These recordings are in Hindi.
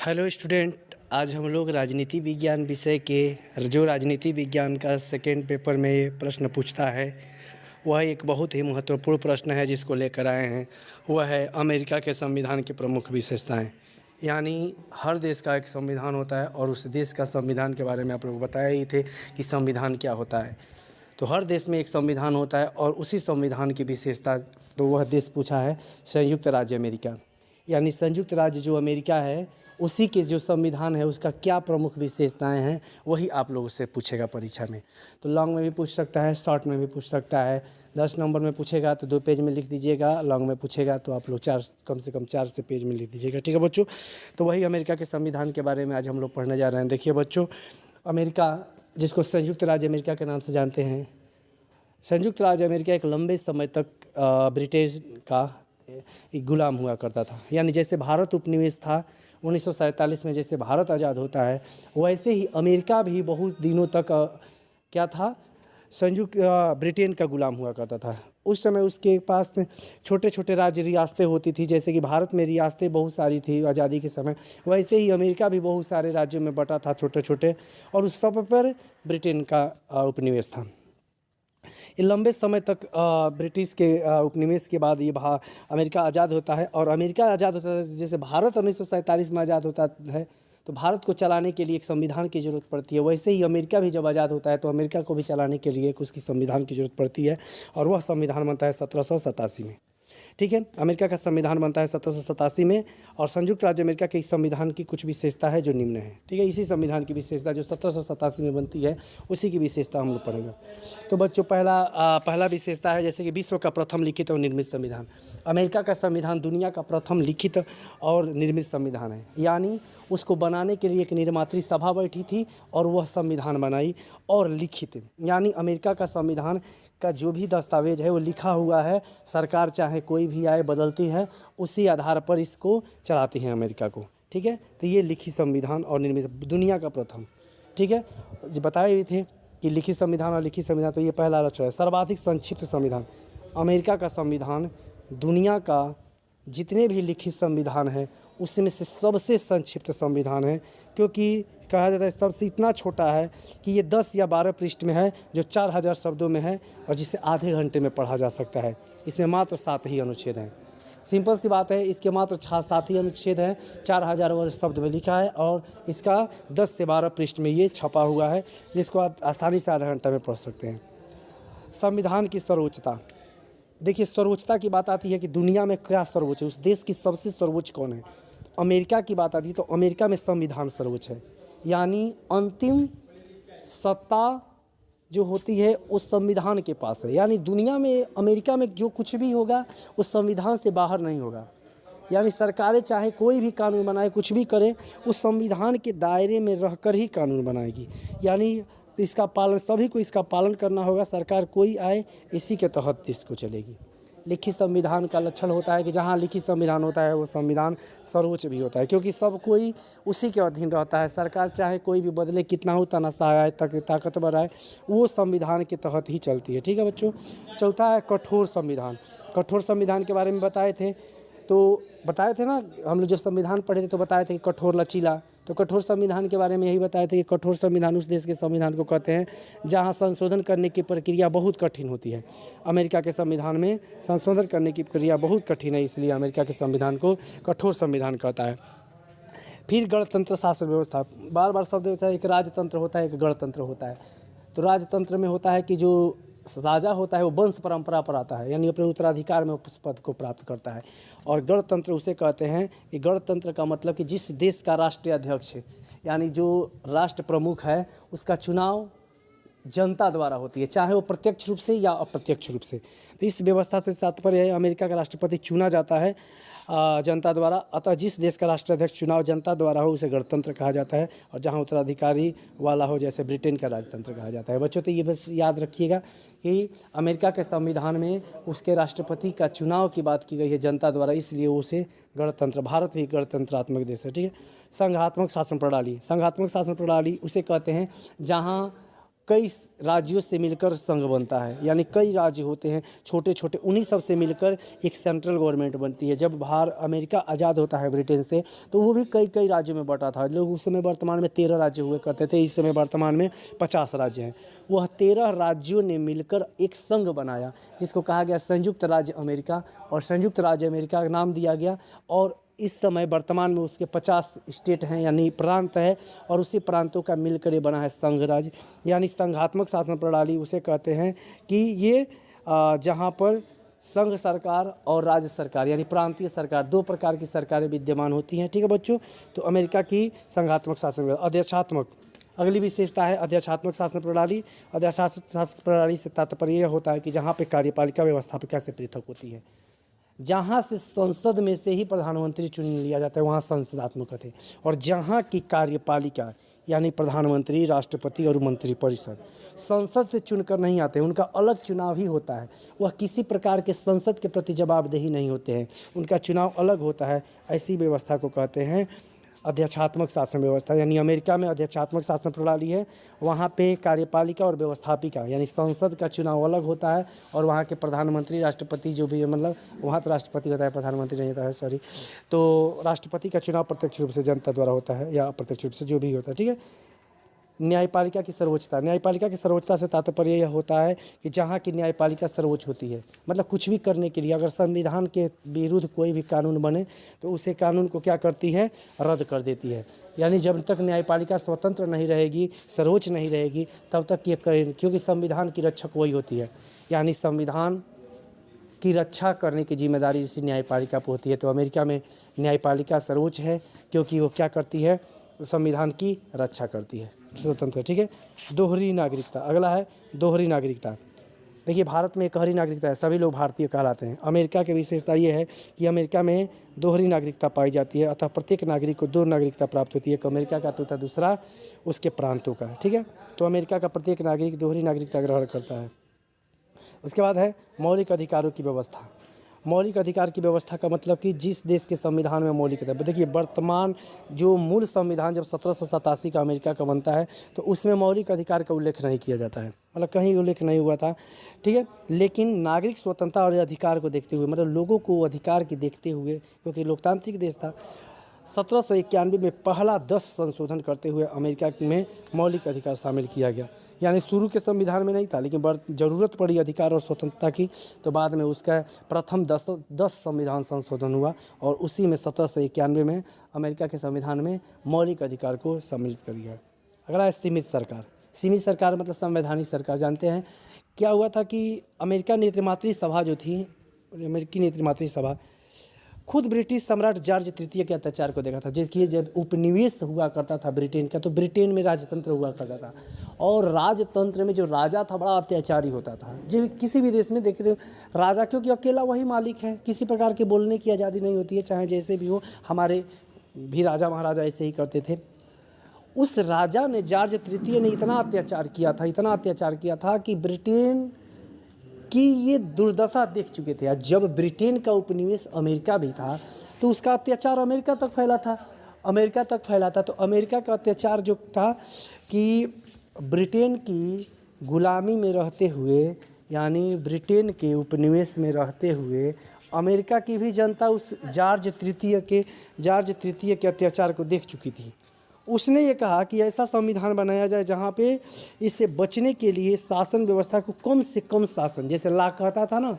हेलो स्टूडेंट, आज हम लोग राजनीति विज्ञान विषय के जो राजनीति विज्ञान का सेकेंड पेपर में ये प्रश्न पूछता है वह एक बहुत ही महत्वपूर्ण प्रश्न है जिसको लेकर आए हैं। वह है अमेरिका के संविधान की प्रमुख विशेषताएं। यानी हर देश का एक संविधान होता है और उस देश का संविधान के बारे में आप लोग बताए ही थे कि संविधान क्या होता है। तो हर देश में एक संविधान होता है और उसी संविधान की विशेषता, तो वह देश पूछा है संयुक्त राज्य अमेरिका। यानी संयुक्त राज्य जो अमेरिका है उसी के जो संविधान है उसका क्या प्रमुख विशेषताएं हैं वही आप लोगों से पूछेगा परीक्षा में। तो लॉन्ग में भी पूछ सकता है, शॉर्ट में भी पूछ सकता है। 10 नंबर में पूछेगा तो 2 पेज में लिख दीजिएगा, लॉन्ग में पूछेगा तो आप लोग कम से कम 4 से पेज में लिख दीजिएगा। ठीक है बच्चों, तो वही अमेरिका के संविधान के बारे में आज हम लोग पढ़ने जा रहे हैं। देखिए बच्चों, अमेरिका जिसको संयुक्त राज्य अमेरिका के नाम से जानते हैं, संयुक्त राज्य अमेरिका एक लंबे समय तक ब्रिटेन का एक गुलाम हुआ करता था। यानी जैसे भारत उपनिवेश था 1947 में, जैसे भारत आज़ाद होता है वैसे ही अमेरिका भी बहुत दिनों तक क्या था, संयुक्त ब्रिटेन का गुलाम हुआ करता था। उस समय उसके पास छोटे छोटे राज्य रियासतें होती थी, जैसे कि भारत में रियासतें बहुत सारी थी आज़ादी के समय, वैसे ही अमेरिका भी बहुत सारे राज्यों में बटा था छोटे छोटे, और उस सब पर ब्रिटेन का उपनिवेश था। ये लंबे समय तक ब्रिटिश के उपनिवेश के बाद ये अमेरिका आज़ाद होता है। और अमेरिका आज़ाद होता है जैसे भारत 1947 में आज़ाद होता है तो भारत को चलाने के लिए एक संविधान की ज़रूरत पड़ती है, वैसे ही अमेरिका भी जब आज़ाद होता है तो अमेरिका को भी चलाने के लिए उसकी संविधान की ज़रूरत पड़ती है, और वह संविधान बनता है 1787 में। ठीक है, अमेरिका का संविधान बनता है 1787 में, और संयुक्त राज्य अमेरिका के इस संविधान की कुछ विशेषता है जो निम्न है। ठीक है, इसी संविधान की विशेषता जो 1787 में बनती है उसी की विशेषता हम लोग पढ़ेंगे। तो बच्चों, पहला विशेषता है जैसे कि विश्व का प्रथम लिखित और निर्मित संविधान। अमेरिका का संविधान दुनिया का प्रथम लिखित और निर्मित संविधान है। यानी उसको बनाने के लिए एक निर्मात्री सभा बैठी थी और वह संविधान बनाई और लिखित, यानी अमेरिका का संविधान का जो भी दस्तावेज है वो लिखा हुआ है। सरकार चाहे कोई भी आए बदलती है, उसी आधार पर इसको चलाती है अमेरिका को। ठीक है, तो ये लिखित संविधान और निर्मित दुनिया का प्रथम। ठीक है, जो बताए हुए थे कि लिखित संविधान और लिखित संविधान, तो ये पहला लक्षण है। सर्वाधिक संक्षिप्त संविधान, अमेरिका का संविधान दुनिया का जितने भी लिखित संविधान है उसमें से सबसे संक्षिप्त संविधान है, क्योंकि कहा जाता है सबसे इतना छोटा है कि ये 10 या 12 पृष्ठ में है, जो 4000 शब्दों में है और जिसे आधे घंटे में पढ़ा जा सकता है। इसमें मात्र 7 ही अनुच्छेद हैं। सिंपल सी बात है, इसके मात्र 7 ही अनुच्छेद हैं, 4000 वर्ड शब्द में लिखा है और इसका 10 से 12 पृष्ठ में ये छपा हुआ है, जिसको आप आसानी से आधा घंटा में पढ़ सकते हैं। संविधान की सर्वोच्चता, देखिए सर्वोच्चता की बात आती है कि दुनिया में क्या सर्वोच्च है, उस देश की सबसे सर्वोच्च कौन है। तो अमेरिका की बात आती है तो अमेरिका में संविधान सर्वोच्च है। यानी अंतिम सत्ता जो होती है उस संविधान के पास है। यानी दुनिया में अमेरिका में जो कुछ भी होगा उस संविधान से बाहर नहीं होगा। यानी सरकारें चाहे कोई भी कानून बनाए, कुछ भी करे, उस संविधान के दायरे में रहकर ही कानून बनाएगी। यानी इसका पालन, सभी को इसका पालन करना होगा। सरकार कोई आए इसी के तहत इसको चलेगी। लिखित संविधान का लक्षण होता है कि जहाँ लिखित संविधान होता है वो संविधान सर्वोच्च भी होता है, क्योंकि सब कोई उसी के अधीन रहता है। सरकार चाहे कोई भी बदले, कितना हो तनाशाह आए, ताकतवर आए, वो संविधान के तहत ही चलती है। ठीक है बच्चों। चौथा है कठोर संविधान। कठोर संविधान के बारे में बताए थे ना हम लोग, जब संविधान पढ़े थे तो बताए थे कि कठोर लचीला। तो कठोर संविधान के बारे में यही बताए थे कि कठोर संविधान उस देश के संविधान को कहते हैं जहां संशोधन करने की प्रक्रिया बहुत कठिन होती है। अमेरिका के संविधान में संशोधन करने की प्रक्रिया बहुत कठिन है, इसलिए अमेरिका के संविधान को कठोर संविधान कहता है। फिर गणतंत्र शासन व्यवस्था, बार बार शब्द होता है, एक राजतंत्र होता है, एक गणतंत्र होता है। तो राजतंत्र में होता है कि जो राजा होता है वो वंश परंपरा पर आता है, यानी अपने उत्तराधिकार में उस पद को प्राप्त करता है। और गणतंत्र उसे कहते हैं कि गणतंत्र का मतलब कि जिस देश का राष्ट्रीय अध्यक्ष यानी जो राष्ट्र प्रमुख है उसका चुनाव जनता द्वारा होती है, चाहे वो प्रत्यक्ष रूप से या अप्रत्यक्ष रूप से। तो इस व्यवस्था से तात्पर्य है अमेरिका का राष्ट्रपति चुना जाता है जनता द्वारा। अतः जिस देश का राष्ट्राध्यक्ष चुनाव जनता द्वारा हो उसे गणतंत्र कहा जाता है, और जहां उत्तराधिकारी वाला हो जैसे ब्रिटेन का राजतंत्र कहा जाता है। बच्चों, तो ये बस याद रखिएगा कि अमेरिका के संविधान में उसके राष्ट्रपति का चुनाव की बात की गई है जनता द्वारा, इसलिए उसे गणतंत्र, भारत भी गणतंत्रात्मक देश है। ठीक है। संघात्मक शासन प्रणाली, संघात्मक शासन प्रणाली उसे कहते हैं जहाँ कई राज्यों से मिलकर संघ बनता है, यानी कई राज्य होते हैं छोटे छोटे, उन्हीं सब से मिलकर एक सेंट्रल गवर्नमेंट बनती है। जब अमेरिका आज़ाद होता है ब्रिटेन से, तो वो भी कई कई राज्यों में बटा था। लोग उस समय वर्तमान में 13 राज्य हुए करते थे, इस समय वर्तमान में 50 राज्य हैं। वह 13 राज्यों ने मिलकर एक संघ बनाया जिसको कहा गया संयुक्त राज्य अमेरिका, और संयुक्त राज्य अमेरिका का नाम दिया गया। और इस समय वर्तमान में उसके 50 स्टेट हैं, यानी प्रांत है, और उसी प्रांतों का मिलकर ये बना है संघ राज्य, यानी संघात्मक शासन प्रणाली उसे कहते हैं। कि ये जहाँ पर संघ सरकार और राज्य सरकार यानी प्रांतीय सरकार, दो प्रकार की सरकारें विद्यमान होती हैं। ठीक है बच्चों, तो अमेरिका की संघात्मक शासन अध्यक्षात्मक, अगली विशेषता है अध्यक्षात्मक शासन प्रणाली। अध्यक्षात्मक शासन प्रणाली से तात्पर्य यह होता है कि जहाँ पे कार्यपालिका व्यवस्थापिका से पृथक होती है, जहाँ से संसद में से ही प्रधानमंत्री चुन लिया जाता है, वहाँ संसदात्मक है। और जहाँ की कार्यपालिका यानी प्रधानमंत्री, राष्ट्रपति और मंत्रिपरिषद संसद से चुनकर नहीं आते, उनका अलग चुनाव ही होता है। वह किसी प्रकार के संसद के प्रति जवाबदेही नहीं होते हैं, उनका चुनाव अलग होता है। ऐसी व्यवस्था को कहते हैं अध्यक्षात्मक शासन व्यवस्था। यानी अमेरिका में अध्यक्षात्मक शासन प्रणाली है, वहाँ पे कार्यपालिका और व्यवस्थापिका यानी संसद का चुनाव अलग होता है, और वहाँ के प्रधानमंत्री, राष्ट्रपति जो भी है, मतलब वहाँ तो राष्ट्रपति होता है, प्रधानमंत्री नहीं होता है, सॉरी। तो राष्ट्रपति का चुनाव प्रत्यक्ष रूप से जनता द्वारा होता है या अप्रत्यक्ष रूप से, जो भी होता है। ठीक है। न्यायपालिका की सर्वोच्चता, न्यायपालिका की सर्वोच्चता से तात्पर्य यह होता है कि जहाँ की न्यायपालिका सर्वोच्च होती है, मतलब कुछ भी करने के लिए अगर संविधान के विरुद्ध कोई भी कानून बने तो उसे कानून को क्या करती है, रद्द कर देती है। यानी जब तक न्यायपालिका स्वतंत्र नहीं रहेगी, सर्वोच्च नहीं रहेगी, तब तक ये क्योंकि संविधान की रक्षक वही होती है, यानी संविधान की रक्षा करने की जिम्मेदारी इसी न्यायपालिका पर होती है। तो अमेरिका में न्यायपालिका सर्वोच्च है क्योंकि वो क्या करती है, संविधान की रक्षा करती है, स्वतंत्र। ठीक है। दोहरी नागरिकता, अगला है दोहरी नागरिकता। देखिए भारत में एकहरी नागरिकता है, सभी लोग भारतीय कहलाते हैं। अमेरिका की विशेषता ये है कि अमेरिका में दोहरी नागरिकता पाई जाती है, अतः प्रत्येक नागरिक को दो नागरिकता प्राप्त होती है, एक अमेरिका का तथा दूसरा उसके प्रांतों का। ठीक है। तो अमेरिका का प्रत्येक नागरिक दोहरी नागरिकता ग्रहण करता है। उसके बाद है मौलिक अधिकारों की व्यवस्था। मौलिक अधिकार की व्यवस्था का मतलब कि जिस देश के संविधान में मौलिक अधिकार, देखिए वर्तमान जो मूल संविधान जब 1787 का अमेरिका का बनता है तो उसमें मौलिक अधिकार का उल्लेख नहीं किया जाता है, मतलब कहीं उल्लेख नहीं हुआ था। ठीक है। लेकिन नागरिक स्वतंत्रता और अधिकार को देखते हुए, मतलब लोगों को अधिकार की देखते हुए, क्योंकि लोकतांत्रिक देश था, 1791 में पहला 10 संशोधन करते हुए अमेरिका में मौलिक अधिकार शामिल किया गया। यानी शुरू के संविधान में नहीं था, लेकिन ज़रूरत पड़ी अधिकार और स्वतंत्रता की, तो बाद में उसका प्रथम 10 संविधान संशोधन हुआ, और उसी में 1791 में अमेरिका के संविधान में मौलिक अधिकार को सम्मिलित कर दिया। अगला है सीमित सरकार। सीमित सरकार मतलब संवैधानिक सरकार। जानते हैं क्या हुआ था कि अमेरिका नेतृमातृ सभा जो थी, अमेरिकी नेतृमातृ सभा खुद ब्रिटिश सम्राट जॉर्ज तृतीय के अत्याचार को देखा था। देखिए जब उपनिवेश हुआ करता था ब्रिटेन का, तो ब्रिटेन में राजतंत्र हुआ करता था, और राजतंत्र में जो राजा था बड़ा अत्याचारी होता था। जो किसी भी देश में देख रहे हो राजा, क्योंकि अकेला वही मालिक है, किसी प्रकार के बोलने की आज़ादी नहीं होती है, चाहे जैसे भी हो। हमारे भी राजा महाराजा ऐसे ही करते थे। उस राजा ने, जॉर्ज तृतीय ने इतना अत्याचार किया था, इतना अत्याचार किया था कि ब्रिटेन कि ये दुर्दशा देख चुके थे। जब ब्रिटेन का उपनिवेश अमेरिका भी था तो उसका अत्याचार अमेरिका तक फैला था, अमेरिका तक फैला था। तो अमेरिका का अत्याचार जो था कि ब्रिटेन की गुलामी में रहते हुए, यानी ब्रिटेन के उपनिवेश में रहते हुए अमेरिका की भी जनता उस जॉर्ज तृतीय के अत्याचार को देख चुकी थी। उसने ये कहा कि ऐसा संविधान बनाया जाए जहाँ पे इससे बचने के लिए शासन व्यवस्था को कम से कम शासन, जैसे लाक कहता था ना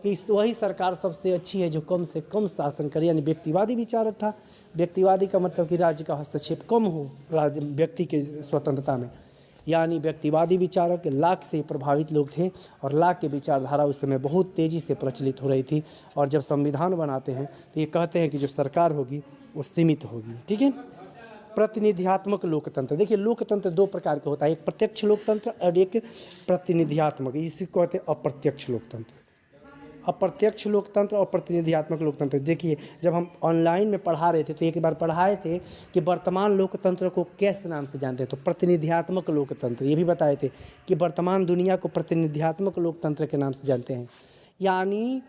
कि वही सरकार सबसे अच्छी है जो कम से कम शासन करे, यानी व्यक्तिवादी विचार था। व्यक्तिवादी का मतलब कि राज्य का हस्तक्षेप कम हो व्यक्ति के स्वतंत्रता में, यानी व्यक्तिवादी विचारों के लाक से प्रभावित लोग थे, और लाक की विचारधारा उस समय बहुत तेज़ी से प्रचलित हो रही थी। और जब संविधान बनाते हैं तो ये कहते हैं कि जो सरकार होगी वो सीमित होगी। ठीक है। प्रतिनिधियात्मक लोकतंत्र। देखिए लोकतंत्र दो प्रकार का होता है, एक प्रत्यक्ष लोकतंत्र और एक प्रतिनिधियात्मक, इसी को कहते हैं अप्रत्यक्ष लोकतंत्र। अप्रत्यक्ष लोकतंत्र और प्रतिनिधियात्मक लोकतंत्र। देखिए जब हम ऑनलाइन में पढ़ा रहे थे तो एक बार पढ़ाए थे कि वर्तमान लोकतंत्र को किस नाम से जानते हैं, तो प्रतिनिधियात्मक लोकतंत्र। ये भी बताए थे कि वर्तमान दुनिया को प्रतिनिधियात्मक लोकतंत्र के नाम से जानते हैं। यानी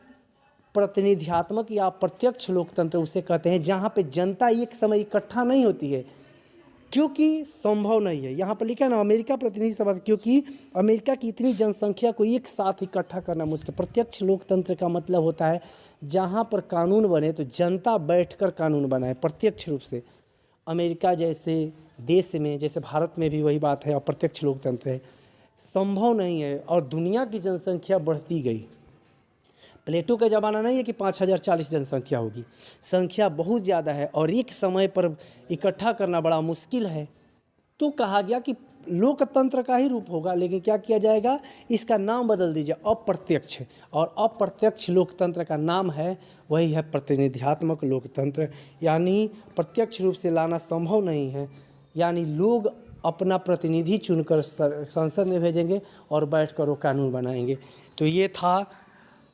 प्रतिनिधियात्मक या प्रत्यक्ष लोकतंत्र उसे कहते हैं जहाँ पे जनता एक समय इकट्ठा नहीं होती है, क्योंकि संभव नहीं है। यहाँ पर लिखा है ना, अमेरिका प्रतिनिधि सभा, क्योंकि अमेरिका की इतनी जनसंख्या को एक साथ इकट्ठा करना मुश्किल। प्रत्यक्ष लोकतंत्र का मतलब होता है जहाँ पर कानून बने तो जनता बैठकर कानून बनाए प्रत्यक्ष रूप से। अमेरिका जैसे देश में, जैसे भारत में भी वही बात है, अप्रत्यक्ष लोकतंत्र है, संभव नहीं है। और दुनिया की जनसंख्या बढ़ती गई। प्लेटो का ज़माना नहीं है कि 5040 जनसंख्या होगी, संख्या बहुत ज़्यादा है और एक समय पर इकट्ठा करना बड़ा मुश्किल है। तो कहा गया कि लोकतंत्र का ही रूप होगा, लेकिन क्या किया जाएगा, इसका नाम बदल दीजिए अप्रत्यक्ष। और अप्रत्यक्ष लोकतंत्र का नाम है, वही है प्रतिनिधियात्मक लोकतंत्र। यानी प्रत्यक्ष रूप से लाना संभव नहीं है, यानी लोग अपना प्रतिनिधि चुनकर संसद में भेजेंगे और बैठकर वो कानून बनाएंगे। तो ये था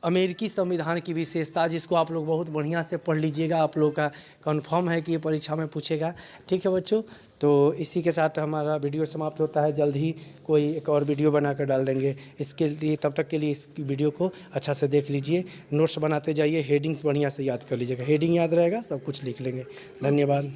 अमेरिकी संविधान की विशेषता, जिसको आप लोग बहुत बढ़िया से पढ़ लीजिएगा। आप लोग का कंफर्म है कि ये परीक्षा में पूछेगा। ठीक है बच्चों, तो इसी के साथ हमारा वीडियो समाप्त होता है। जल्द ही कोई एक और वीडियो बनाकर डाल देंगे। इसके लिए, तब तक के लिए इस वीडियो को अच्छा से देख लीजिए, नोट्स बनाते जाइए, हेडिंग्स बढ़िया से याद कर लीजिएगा। हेडिंग याद रहेगा, सब कुछ लिख लेंगे। धन्यवाद।